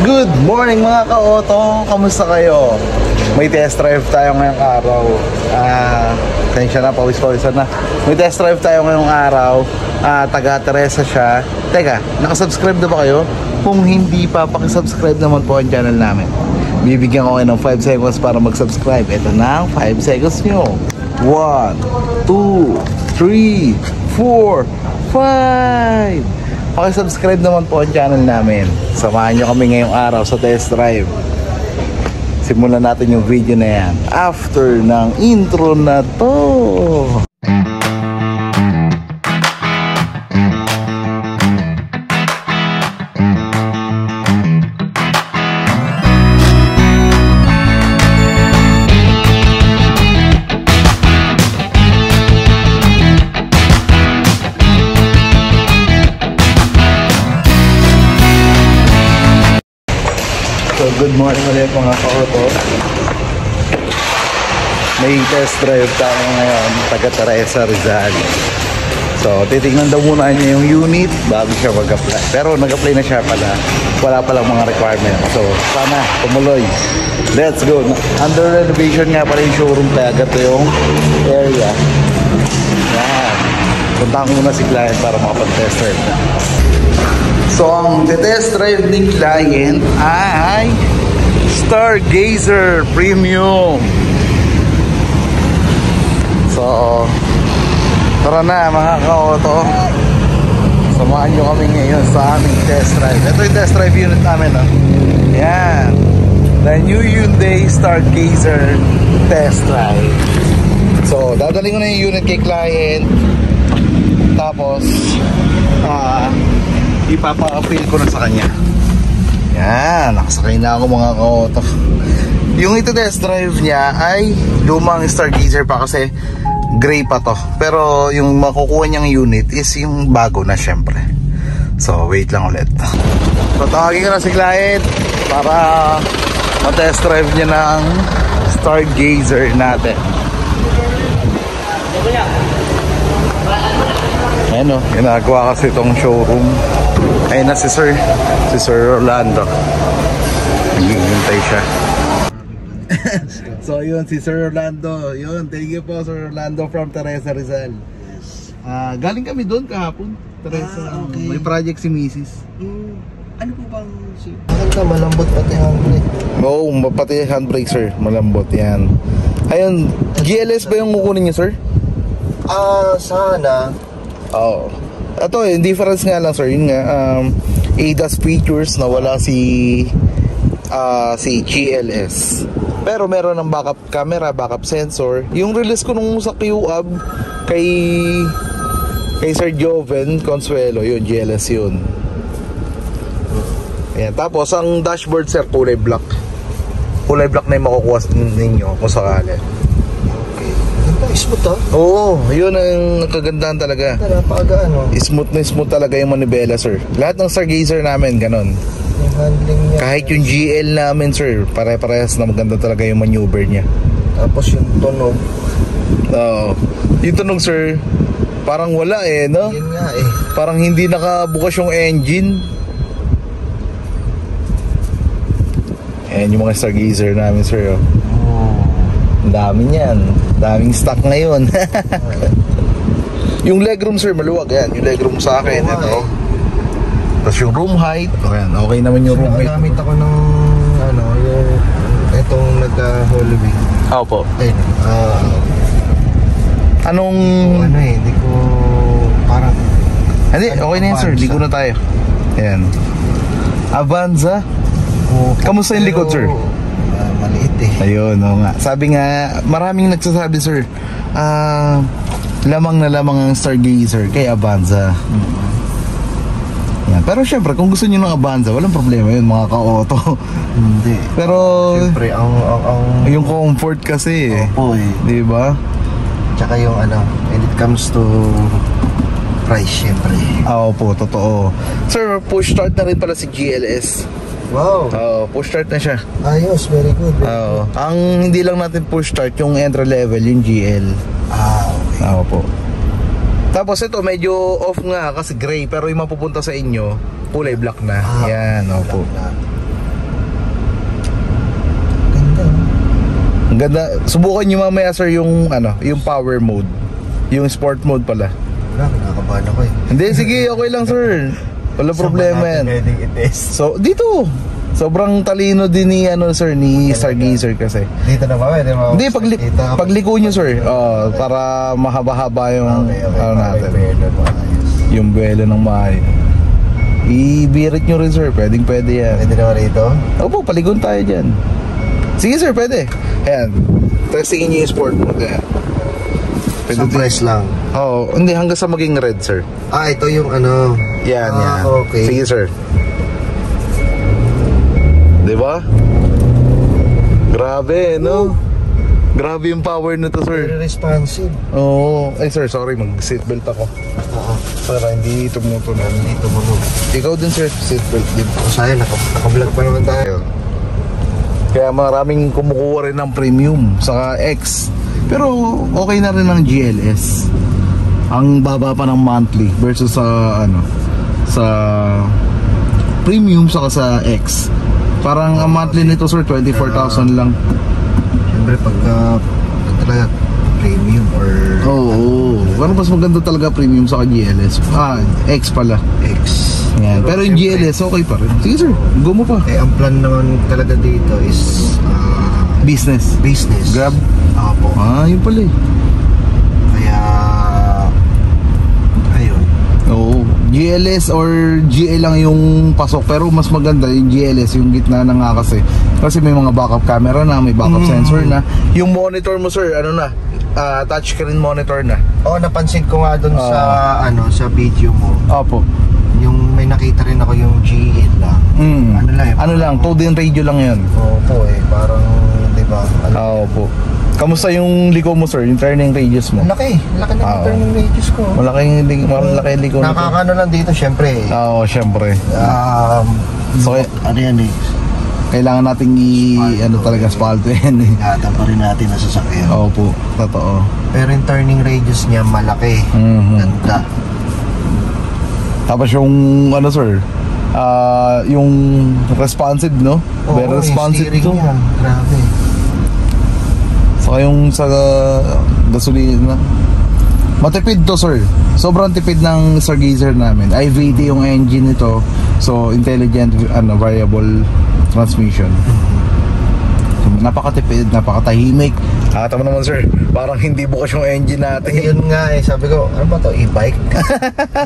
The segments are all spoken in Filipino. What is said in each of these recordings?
Good morning mga ka-auto, kamusta kayo? May test drive tayo ngayong araw. Tensya na, pawis-pawisan na. May test drive tayo ngayong araw. Taga Teresa siya. Teka, nakasubscribe na ba kayo? Kung hindi pa, pakisubscribe naman po ang channel namin. Bibigyan ko kayo ng 5 seconds para mag-subscribe. Ito na ang 5 seconds nyo. 1, 2, 3, 4, 5. Pakisubscribe naman po ang channel namin. Samahan nyo kami ngayong araw sa test drive. Simulan natin yung video na yan after ng intro na to. So good morning ulit mga ka-auto. May test drive tayo ngayon, taga Teresa, Rizal. So titignan daw muna niya yung unit bago siya mag-apply. Pero nag-apply na siya pala. Wala palang mga requirement. So sana tumuloy. Let's go. Under renovation nga pala yung showroom, kaya gato yung area. Yan. Punta ko muna si client para makapag-test drive na. So ang test drive ng client ay Stargazer Premium. So tara na mga ka-auto, samahan nyo kami ngayon sa aming test drive. Ito yung test drive unit namin, no? Yan, the new Hyundai Stargazer test drive. So dadaling ko na yung unit kay client, tapos ipapa-feel ko na sa kanya. Yan, nakasakay na ako mga ka-auto. Yung ito test drive niya ay lumang Stargazer pa kasi gray pa to. Pero yung makukuha niyang unit is yung bago na syempre. So wait lang ulit. So tawagin ko na si client para ma-test drive niya ng Stargazer natin. Ayan o, ginagawa kasi itong showroom. Ayun na si Sir Rolando. Naghihintay siya. So yun, si Sir Rolando. Yun, thank you po Sir Rolando from Teresa, Rizal. Galing kami doon kahapon, Teresa. Okay. May project si Mrs. Ano po bang maganda, malambot pati handbrake? Oo, pati handbrake sir, malambot yan. Ayun, GLS ba yung kukunin niyo sir? Sana. Oo. Ito yung difference nga lang sir, yun nga, ADAS features na wala si GLS. Pero meron ng backup camera, backup sensor. Yung release ko nung sa QUAB kay Sir Joven Consuelo, yun, GLS yun. Ayan. Tapos ang dashboard sir, kulay black. Kulay black na yung makukuha ninyo kung sakali. Smooth, Oo, yun ang kagandahan talaga. Napakagaan, no? Smooth na smooth talaga yung manibela sir. Lahat ng Stargazer namin ganon. Yung handling niya, kahit yung GL namin sir, pare-parehas na maganda talaga yung maneuver niya. tapos yung tunog. Oo. Yung tunog sir, parang wala no? Yun nga Parang hindi nakabukas yung engine. Ayan yung mga Stargazer namin sir. Ang dami niyan. Daming stock ngayon. Yung legroom sir, maluwag yan. Yung legroom sa akin, ito. Tapos yung room height, ayan, okay naman yung room height. Nagamit ako ng yung itong nagka-Holloway. Opo. Ayun. Anong hindi ko parang hindi, okay na yan sir, ligo na tayo. Ayan, Avanza. Kamusta yung likod sir? Maliit Ayun, oo nga. Sabi nga, maraming nagsasabi sir, lamang na lamang ang Stargazer kay Avanza. Yan. Pero syempre, kung gusto niyo ng Avanza, walang problema yun mga ka-auto. Hindi. Pero syempre, yung comfort kasi opo di ba? Tsaka yung when it comes to price, syempre. Opo, totoo. Sir, push start na rin pala si GLS. Wow. Push start na siya. Ayos, very good. Ang hindi lang natin push start yung entry level, yung GL. Okay. Po. Tapos ito medyo off nga kasi gray, pero yung mapupunta sa inyo kulay black na. Yan, opo. Ang ganda. Subukan nyo mamaya sir yung yung power mode. Yung sport mode pala. Wala, nakakabahan ako eh. Hindi, sige, okay lang sir. Wala problema yan. Pwedeng i-test. So, dito. Sobrang talino din ni sir, ni Stargazer kasi. Dito na ba? Hindi, pagliko nyo sir. Para mahaba-haba yung natin. Yung buwelo ng maayos. I-birit nyo rin sir, pwede yan. Pwede naman rito? Opo, paligon tayo dyan. Sige sir, pwede. Ayan, testingin nyo yung sport mode. Ayan. Sa price lang? Oo, hindi, hanggang sa maging red sir. Ito yung ano. Yan. Okay. Sige sir. Diba? Grabe, no? Grabe yung power nito, sir. Very responsive. Oo. Ay, sir, sorry. Mag-seatbelt ako. Para hindi tumutunog. Hindi tumunog. Ikaw din, sir. Seatbelt din. Sayang, naka-vlog pa naman tayo. Kaya maraming kumukuha rin ng premium. Saka X. Pero okay na rin ng GLS. Ang baba pa ng monthly versus sa sa premium saka sa X. Parang ang monthly nito sir 24,000 lang. Siyempre pagka talaga premium or Pero mas maganda talaga premium sa GLS. X pala. X. Yan. Pero yung GLS okay pa rin. Sige sir, go mo pa. Ang plan naman talaga dito is business. Grab. Apo. Yun pala eh. Kaya ayun. Oo. GLS or GL lang yung pasok, pero mas maganda yung GLS, yung gitna na nga kasi may mga backup camera na, may backup sensor na. Yung monitor mo sir, touchscreen monitor na. Napansin ko nga dun sa video mo. Opo. Yung may nakita rin ako yung GL lang. Ano lang, 2D radio lang yan. Opo parang, di ba? Opo. Kamusta yung liko mo sir, yung turning radius mo? Laki na yung turning radius ko. Malaki yung liko nito. Nakakano lang dito syempre. Syempre. So, ano yan eh? Kailangan nating talaga spalto yan eh. Ingatan pa rin natin na sasakyan. Opo, totoo. Pero yung turning radius niya malaki. Ganda. Tapos yung sir, yung responsive, no? Very responsive to. Grabe. Saka yung sa gasolina, matipid to sir. Sobrang tipid ng Stargazer namin. IVT yung engine nito. So intelligent variable transmission. So, napakatipid, napakatahimik. Tama naman sir, parang hindi bukas yung engine natin. Yun nga sabi ko, ano ba to? E-bike?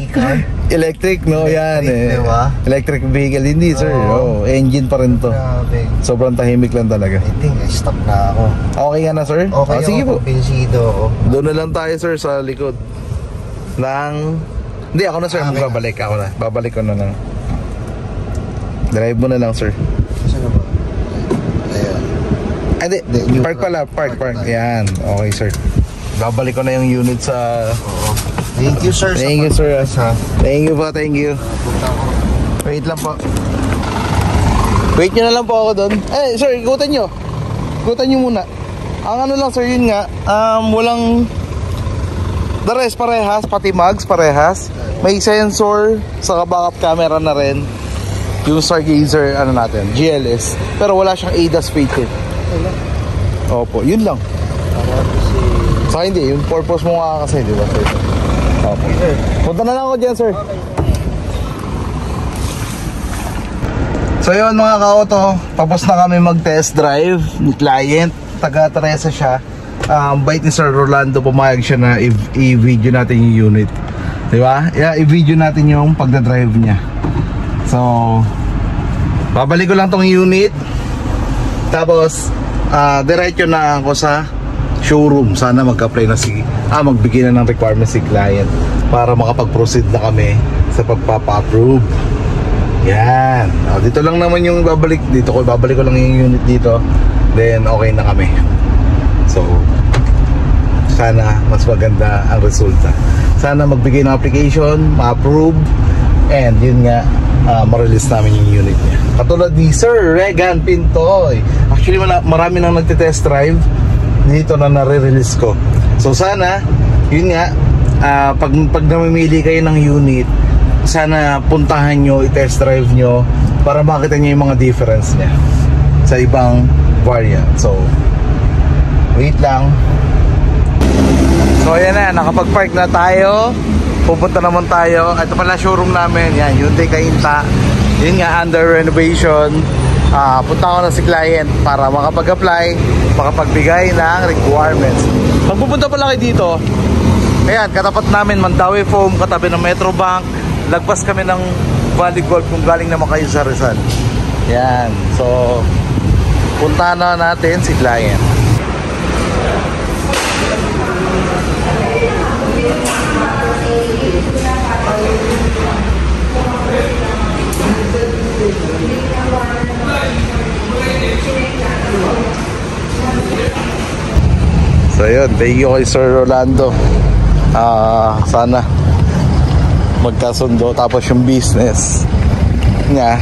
E-car? Electric, no? Yan eh. Diba? Electric vehicle, hindi sir. Engine pa rin to. Grabe. Sobrang tahimik lang talaga. I think I stop na ako. Okay ka na sir? Okay sige po. Pinsido ako. Doon na lang tayo sir sa likod hindi, ako na sir, babalik ako na. Babalik ko na lang. Drive mo na lang sir. Saan na ba? Ayan. Hindi, park pala, park. Yan, okay sir. Babalik ko na yung unit sa... Thank you sir. Thank you sir. Thank you po, thank you. Wait lang po. Wait nyo na lang po ako doon. Sir, ikutan nyo. Ikutan nyo muna. Ang lang sir, yun nga, walang... The rest parehas, pati mags parehas. May sensor, saka backup camera na rin. Yung Stargazer, natin, GLS. Pero wala siyang ADAS feature. Opo, yun lang. Saka hindi, yung purpose mo nga kasi, di ba? Opo. Punta na lang ako dyan, sir. So yun mga ka-auto, tapos na kami mag-test drive ni client. Taga Teresa siya. Bait ni Sir Rolando, pumayag siya na i-video natin yung unit. Diba? I-video natin yung pagdadrive niya. So babalik ko lang tong unit. Tapos diretso na ako sa showroom. Sana magka-apply na magbigay na ng requirements si client para makapag-proceed na kami sa pagpapa-approve. Yan. Dito lang naman yung babalik. Babalik ko lang yung unit dito. Then okay na kami. So sana mas maganda ang resulta. Sana magbigay ng application, ma-approve, and yun nga, ma-release namin yung unit niya. Katulad ni Sir Regan Pintoy. Actually marami nang nagte-test drive dito na nare-release ko. So sana yun nga, pag namimili kayo ng unit, sana puntahan nyo, i-test drive nyo para makita nyo yung mga difference niya sa ibang variant. So Wait lang. So ayan na, nakapag-park na tayo. Pupunta naman tayo. Ito pala showroom namin. Yan, Hyundai Cainta. Yun nga, under renovation. Punta ko na si client para makapag-apply, makapagbigay ng requirements. Pag pupunta pala kayo dito, ayan, katapat namin Mandawi Foam, katabi ng Metro Bank. Lagpas kami ng Valley Golf kung galing naman kayo sa Rizal. Yan, so punta na natin si client. So yun, thank you kay Sir Rolando. Sana magkasundo, tapos yung business niya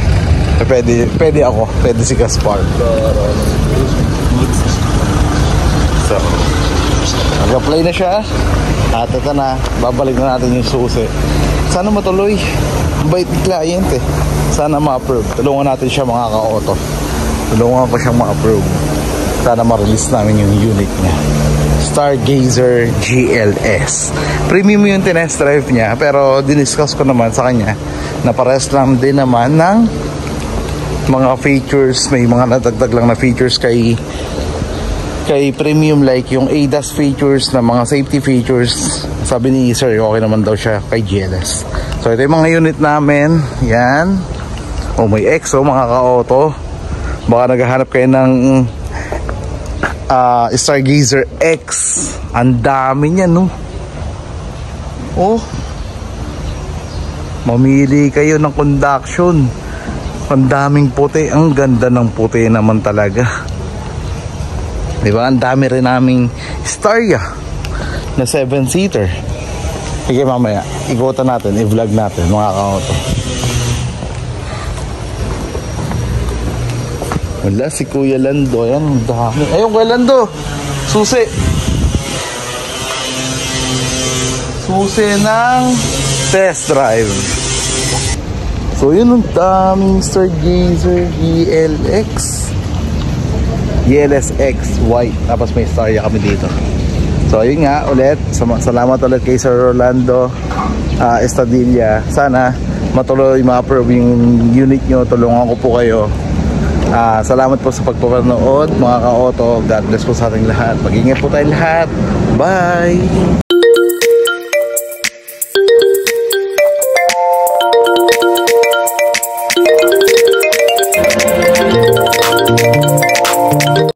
pwede ako, pwede si Gaspar. So nag-apply na siya at ito na, babalik na natin yung susi. Sana matuloy, ang bait ni client eh. Sana ma-approve, tulungan natin siya mga ka-auto, tulungan ko siyang ma-approve. Sana ma-release namin yung unit niya, Stargazer GLS. Premium yung tinest drive niya, pero diniscuss ko naman sa kanya na pares lang din naman ng mga features. May mga nadagdag lang na features kay premium, like yung ADAS features na mga safety features. Sabi ni Sir, okay naman daw siya kay GLS. So ito yung mga unit namin. Yan. May EXO mga ka-auto. Baka naghahanap kayo ng Stargazer X. Ang dami niya, no? Mamili kayo ng conduction. Ang daming puti. Ang ganda ng puti naman talaga, diba? Ang dami rin naming Staria na 7-seater. Sige, mamaya ikutan natin, i-vlog natin mga ka-auto. Wala, si Kuya Lando. Ayan, ang dami. Ayun, Kuya Lando, susi ng test drive. So yun, ang daming Stargazer GLSX white, tapos may Staria kami dito. So yun nga ulit, salamat ulit kay Sir Rolando Estadilla. Sana matuloy ma-approve yung unit nyo, tulungan ko po kayo. Salamat po sa pagpapanood mga ka-auto. God bless po sa ating lahat. Mag-ingat po tayong lahat. Bye!